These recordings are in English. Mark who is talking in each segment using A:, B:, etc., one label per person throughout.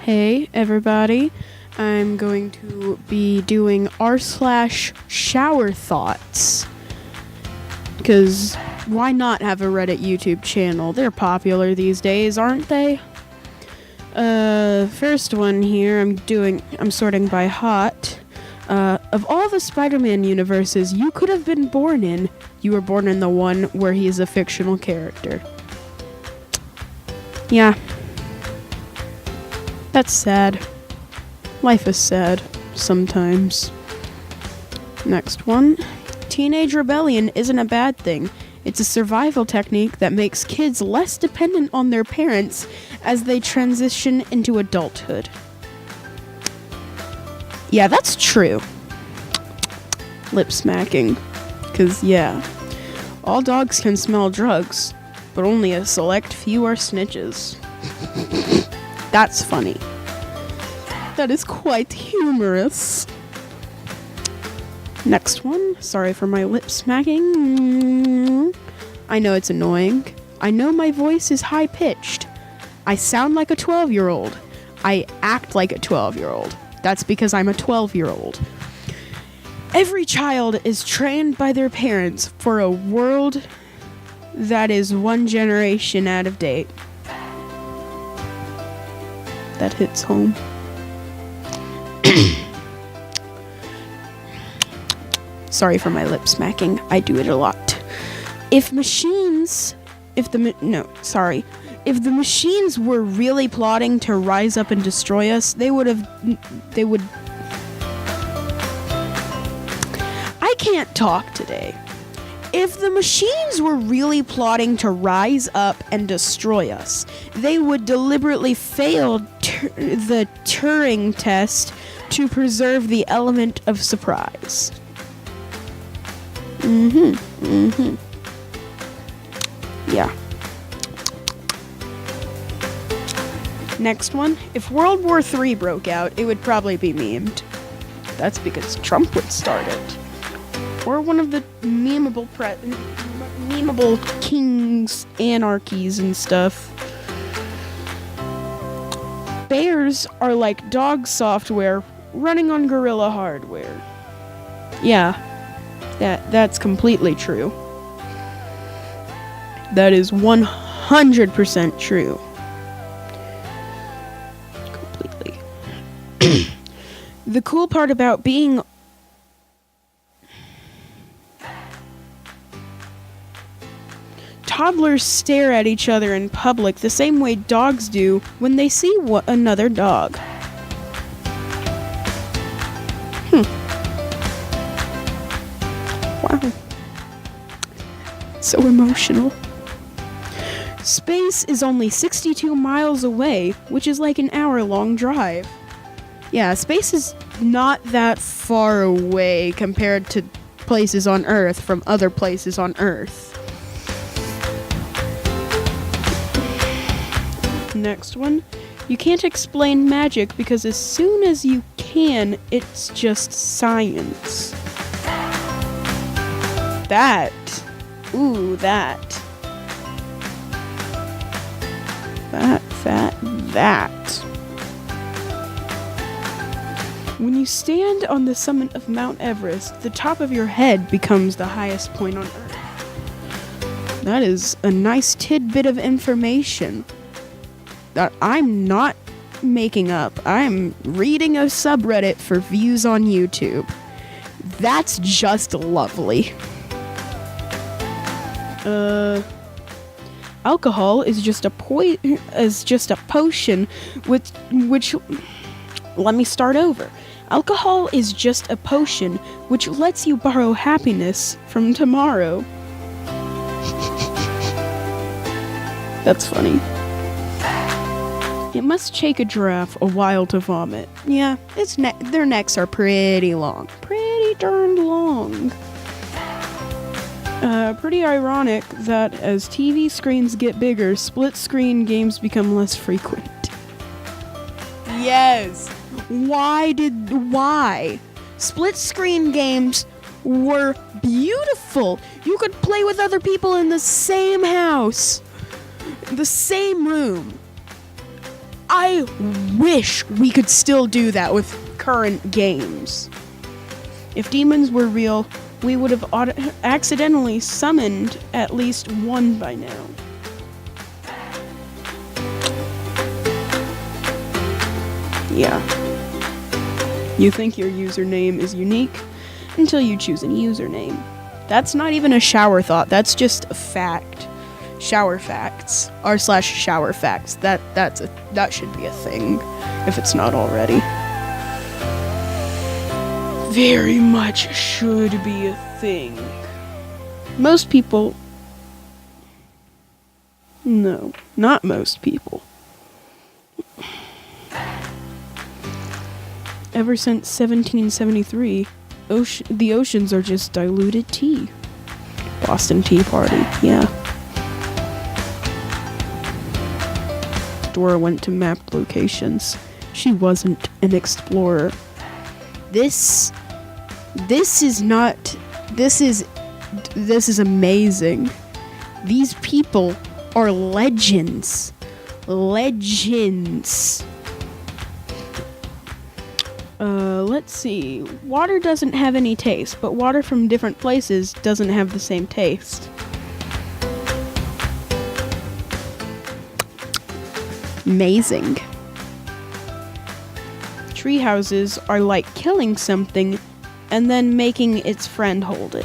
A: Hey everybody, I'm going to be doing r/shower thoughts, because why not have a Reddit YouTube channel? They're popular these days, aren't they? First one here, I'm sorting by hot. Of all the Spider-Man universes you could have been born in, you were born in the one where he is a fictional character. Yeah. That's sad. Life is sad, sometimes. Next one. Teenage rebellion isn't a bad thing. It's a survival technique that makes kids less dependent on their parents as they transition into adulthood. Yeah, that's true. Lip smacking. 'Cause, yeah. All dogs can smell drugs, but only a select few are snitches. That's funny. That is quite humorous. Next one. Sorry for my lip smacking. I know it's annoying. I know my voice is high-pitched. I sound like a 12-year-old. I act like a 12-year-old. That's because I'm a 12-year-old. Every child is trained by their parents for a world that is one generation out of date. That hits home. Sorry for my lip smacking. I do it a lot. If the machines were really plotting to rise up and destroy us, they would. I can't talk today. If the machines were really plotting to rise up and destroy us, they would deliberately fail the Turing test to preserve the element of surprise. Yeah. Next one. If World War III broke out, it would probably be memed. That's because Trump would start it. Or one of the memeable kings, anarchies and stuff. Bears are like dog software running on gorilla hardware. Yeah, that's completely true. That is 100% true. Completely. The cool part about being toddlers stare at each other in public the same way dogs do when they see another dog. Wow. So emotional. Space is only 62 miles away, which is like an hour-long drive. Yeah, space is not that far away compared to places on Earth from other places on Earth. Next one. You can't explain magic because as soon as you can, it's just science. That. Ooh, that. That. When you stand on the summit of Mount Everest, the top of your head becomes the highest point on Earth. That is a nice tidbit of information that I'm not making up. I'm reading a subreddit for views on YouTube. That's just lovely. Alcohol is just a potion which let me start over. Alcohol is just a potion which lets you borrow happiness from tomorrow. That's funny. It must take a giraffe a while to vomit. Yeah, their necks are pretty long. Pretty darn long. Pretty ironic that as TV screens get bigger, split-screen games become less frequent. Yes! Why? Split-screen games were beautiful! You could play with other people in the same house. The same room. I wish we could still do that with current games. If demons were real, we would have accidentally summoned at least one by now. Yeah. You think your username is unique until you choose a username. That's not even a shower thought, that's just a fact. Shower facts, r/shower facts. That should be a thing, if it's not already. Very much should be a thing. Most people... No, not most people. Ever since 1773, the oceans are just diluted tea. Boston Tea Party, yeah. Dora went to mapped locations. She wasn't an explorer. This is amazing. These people are legends. Legends. Let's see. Water doesn't have any taste, but water from different places doesn't have the same taste. Amazing. Tree houses are like killing something and then making its friend hold it.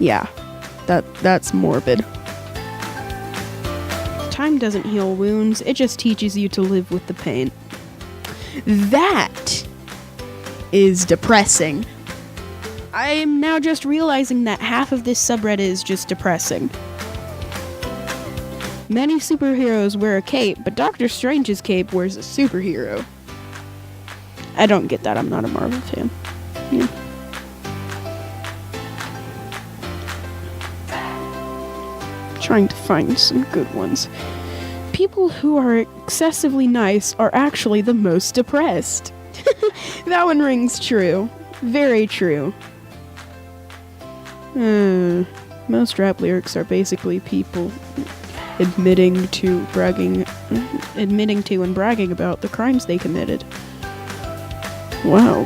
A: Yeah, that's morbid. Time doesn't heal wounds, it just teaches you to live with the pain. That is depressing. I am now just realizing that half of this subreddit is just depressing. Many superheroes wear a cape, but Doctor Strange's cape wears a superhero. I don't get that, I'm not a Marvel fan. Yeah. Trying to find some good ones. People who are excessively nice are actually the most depressed. That one rings true. Very true. Most rap lyrics are basically people admitting to and bragging about the crimes they committed. Wow.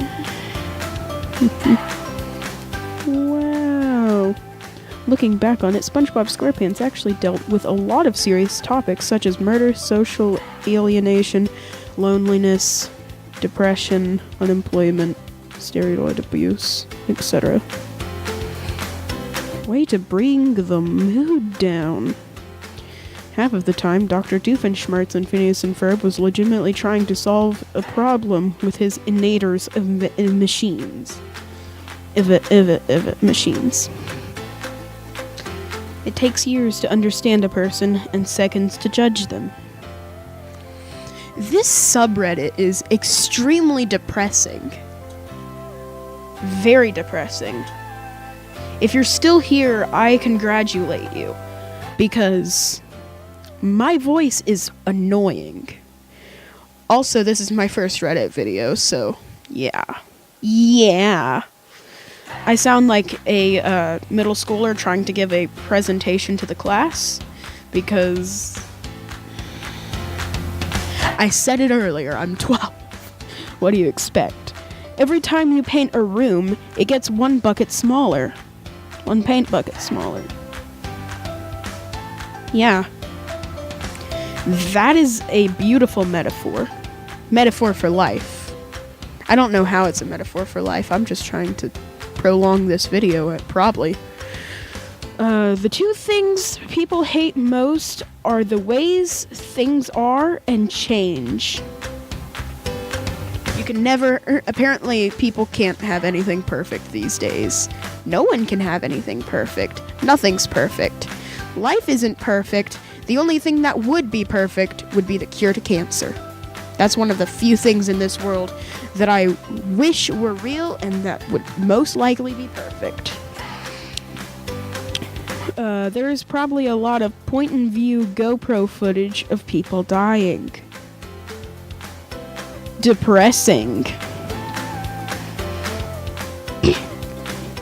A: Wow. Looking back on it, SpongeBob SquarePants actually dealt with a lot of serious topics such as murder, social alienation, loneliness, depression, unemployment, steroid abuse, etc. Way to bring the mood down. Half of the time, Dr. Doofenshmirtz in Phineas and Ferb was legitimately trying to solve a problem with his innators of machines. Machines. It takes years to understand a person and seconds to judge them. This subreddit is extremely depressing. Very depressing. If you're still here, I congratulate you, because my voice is annoying. Also, this is my first Reddit video, so yeah. Yeah. I sound like a middle schooler trying to give a presentation to the class, because I said it earlier, I'm 12. What do you expect? Every time you paint a room, it gets one bucket smaller. One paint bucket smaller. Yeah. That is a beautiful metaphor. Metaphor for life. I don't know how it's a metaphor for life. I'm just trying to prolong this video, probably. The two things people hate most are the ways things are and change. You can never... apparently, people can't have anything perfect these days. No one can have anything perfect. Nothing's perfect. Life isn't perfect. The only thing that would be perfect would be the cure to cancer. That's one of the few things in this world that I wish were real and that would most likely be perfect. There is probably a lot of point-and-view GoPro footage of people dying. Depressing.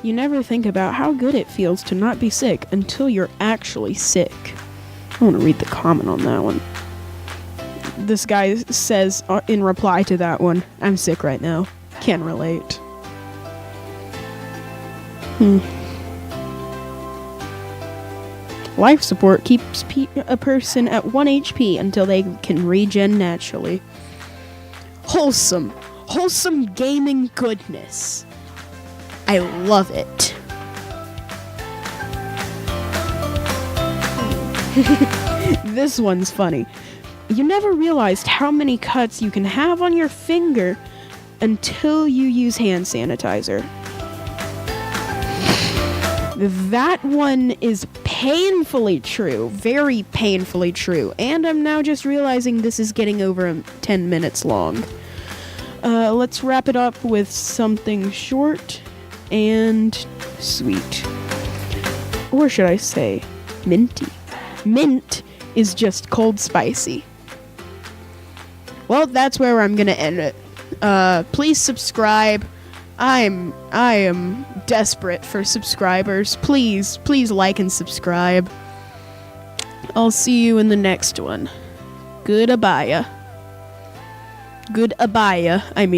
A: You never think about how good it feels to not be sick until you're actually sick. I want to read the comment on that one. This guy says in reply to that one, I'm sick right now. Can relate. Life support keeps a person at 1 HP until they can regen naturally. Wholesome. Wholesome gaming goodness. I love it. This one's funny. You never realized how many cuts you can have on your finger until you use hand sanitizer. That one is painfully true. Very painfully true. And I'm now just realizing this is getting over 10 minutes long. Let's wrap it up with something short and sweet. Or should I say, minty. Mint is just cold spicy. Well, that's where I'm gonna end it. Please subscribe. I am desperate for subscribers. Please like and subscribe. I'll see you in the next one. Good abaya. I mean.